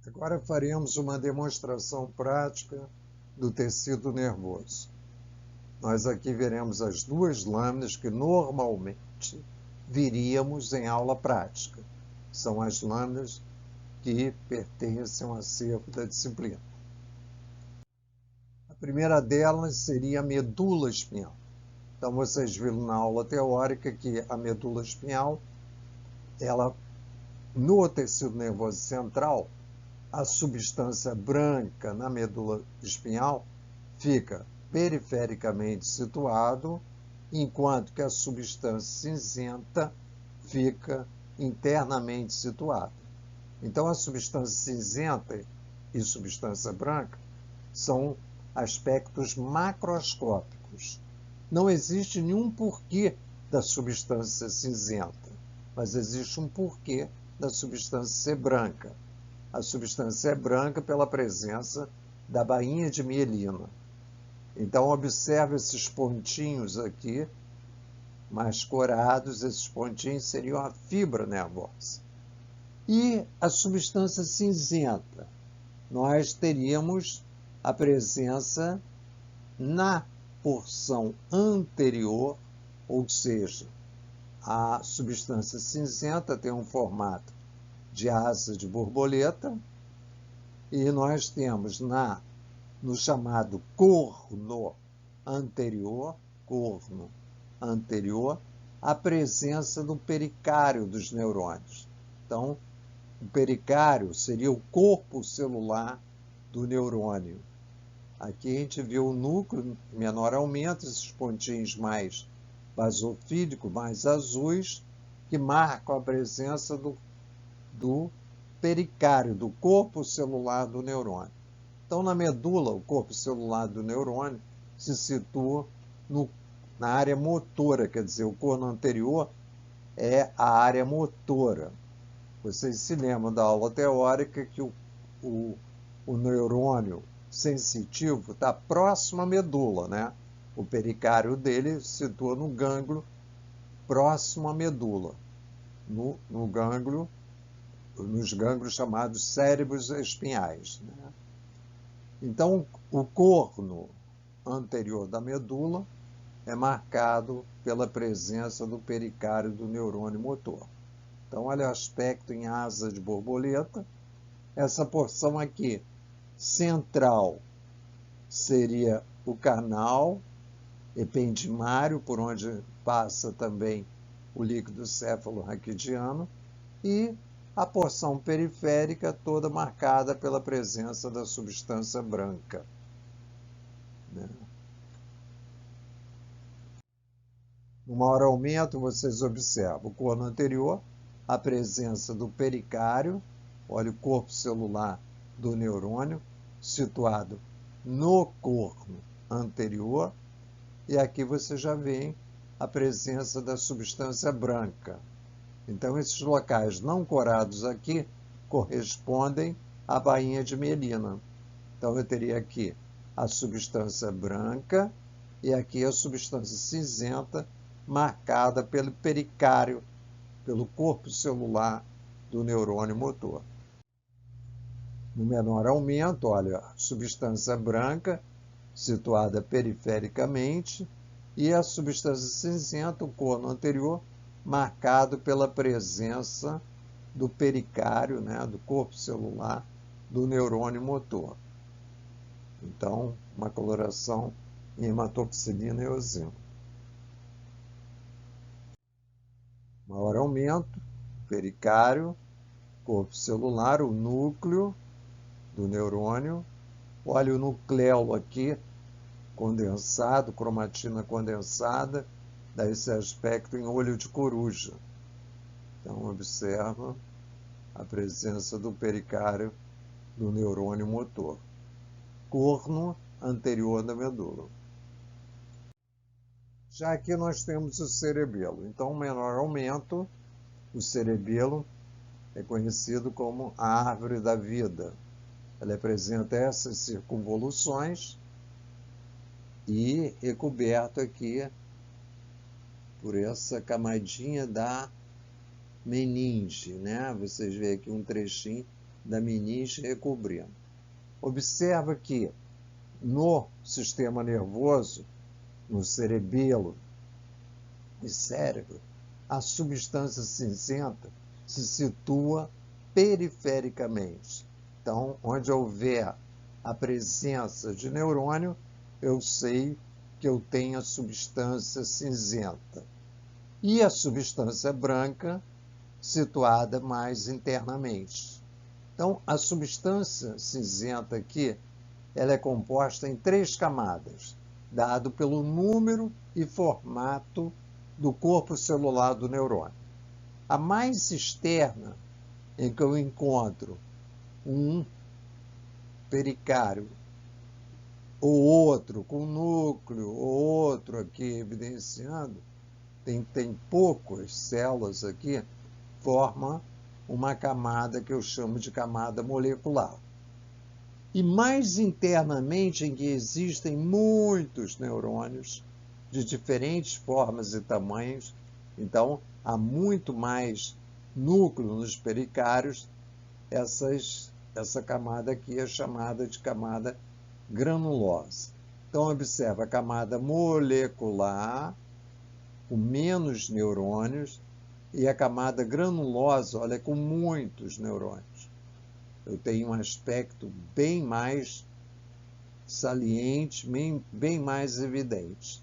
Agora faremos uma demonstração prática do tecido nervoso. Nós aqui veremos as duas lâminas que normalmente viríamos em aula prática. São as lâminas que pertencem ao acervo da disciplina. A primeira delas seria a medula espinhal. Então, vocês viram na aula teórica que a medula espinhal, ela, no tecido nervoso central, a substância branca na medula espinhal fica perifericamente situado, enquanto que a substância cinzenta fica internamente situada. Então, a substância cinzenta e substância branca são aspectos macroscópicos. Não existe nenhum porquê da substância cinzenta, mas existe um porquê da substância ser branca. A substância é branca pela presença da bainha de mielina. Então, observe esses pontinhos aqui, mais corados, esses pontinhos seriam a fibra nervosa. E a substância cinzenta, nós teríamos a presença na porção anterior, ou seja, a substância cinzenta tem um formato de asa de borboleta, e nós temos no chamado corno anterior, a presença do pericário dos neurônios. Então, o pericário seria o corpo celular do neurônio. Aqui a gente vê o núcleo em menor aumento, esses pontinhos mais basofílicos, mais azuis, que marcam a presença do pericário, do corpo celular do neurônio. Então, na medula, o corpo celular do neurônio se situa na área motora, quer dizer, o corno anterior é a área motora. Vocês se lembram da aula teórica que o neurônio sensitivo está próximo à medula, né? O pericário dele se situa no gânglio próximo à medula, no gânglio, nos gânglios chamados cérebros espinhais, né? Então, o corno anterior da medula é marcado pela presença do pericário do neurônio motor. Então, olha o aspecto em asa de borboleta. Essa porção aqui, central, seria o canal ependimário, por onde passa também o líquido céfalo-raquidiano, e a porção periférica toda marcada pela presença da substância branca, né? No maior aumento, vocês observam o corno anterior, a presença do pericário, olha o corpo celular do neurônio, situado no corno anterior, e aqui você já vê a presença da substância branca. Então, esses locais não corados aqui correspondem à bainha de mielina. Então, eu teria aqui a substância branca e aqui a substância cinzenta, marcada pelo pericário, pelo corpo celular do neurônio motor. No menor aumento, olha, a substância branca, situada perifericamente, e a substância cinzenta, o corno anterior, marcado pela presença do pericário, né, do corpo celular do neurônio motor. Então, uma coloração em hematoxilina e eosina. Maior aumento, pericário, corpo celular, o núcleo do neurônio. Olha o nucleolo aqui, condensado, cromatina condensada, dá esse aspecto em olho de coruja. Então, observa a presença do pericário do neurônio motor. Corno anterior da medula. Já aqui nós temos o cerebelo. Então, o menor aumento, o cerebelo é conhecido como a árvore da vida. Ela apresenta essas circunvoluções e é coberto aqui por essa camadinha da meninge, né? Vocês veem aqui um trechinho da meninge recobrindo. Observa que no sistema nervoso, no cerebelo e cérebro, a substância cinzenta se situa perifericamente. Então, onde houver a presença de neurônio, eu sei que eu tenho a substância cinzenta. E a substância branca situada mais internamente. Então, a substância cinzenta aqui, ela é composta em 3 camadas, dado pelo número e formato do corpo celular do neurônio. A mais externa, em que eu encontro um pericário, ou outro com núcleo, ou outro aqui evidenciando, tem poucas células aqui, forma uma camada que eu chamo de camada molecular. E mais internamente, em que existem muitos neurônios de diferentes formas e tamanhos, então há muito mais núcleo nos pericários, essa camada aqui é chamada de camada granulosa. Então, observa a camada molecular, com menos neurônios, e a camada granulosa, olha, com muitos neurônios. Eu tenho um aspecto bem mais saliente, bem mais evidente.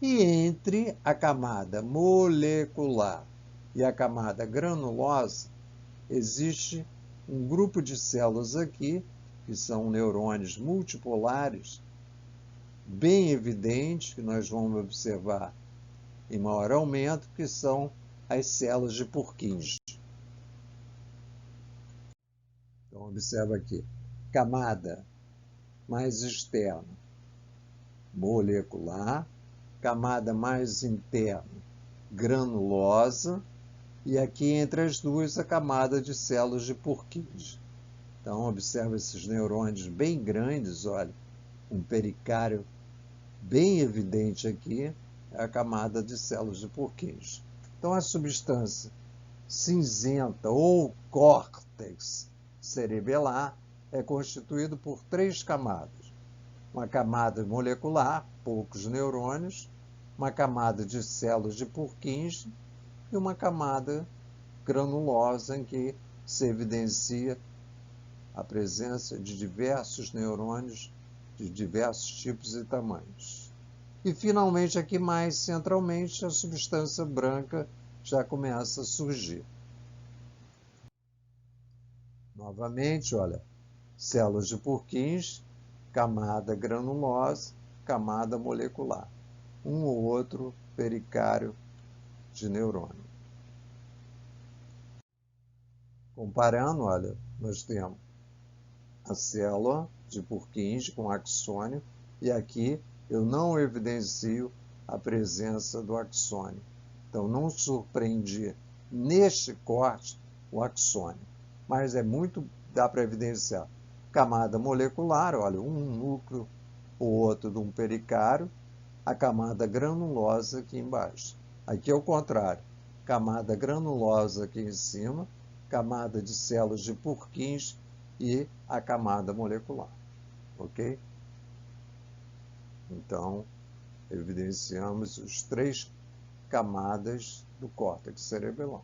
E entre a camada molecular e a camada granulosa, existe um grupo de células aqui, que são neurônios multipolares, bem evidentes, que nós vamos observar em maior aumento, que são as células de Purkinje. Então, observa aqui, camada mais externa, molecular, camada mais interna, granulosa, e aqui entre as duas a camada de células de Purkinje. Então, observa esses neurônios bem grandes, olha, um pericário bem evidente aqui, é a camada de células de Purkinje. Então, a substância cinzenta ou córtex cerebelar é constituído por 3 camadas. Uma camada molecular, poucos neurônios, uma camada de células de Purkinje e uma camada granulosa em que se evidencia a presença de diversos neurônios de diversos tipos e tamanhos. E, finalmente, aqui mais centralmente, a substância branca já começa a surgir. Novamente, olha, células de Purkinje, camada granulosa, camada molecular. Um ou outro pericário de neurônio. Comparando, olha, nós temos a célula de Purkinje com axônio, e aqui eu não evidencio a presença do axônio. Então, não surpreendi neste corte o axônio, mas dá para evidenciar camada molecular, olha, um núcleo ou outro de um pericário, a camada granulosa aqui embaixo. Aqui é o contrário, camada granulosa aqui em cima, camada de células de Purkinje e a camada molecular, ok? Então, evidenciamos as 3 camadas do córtex cerebellar.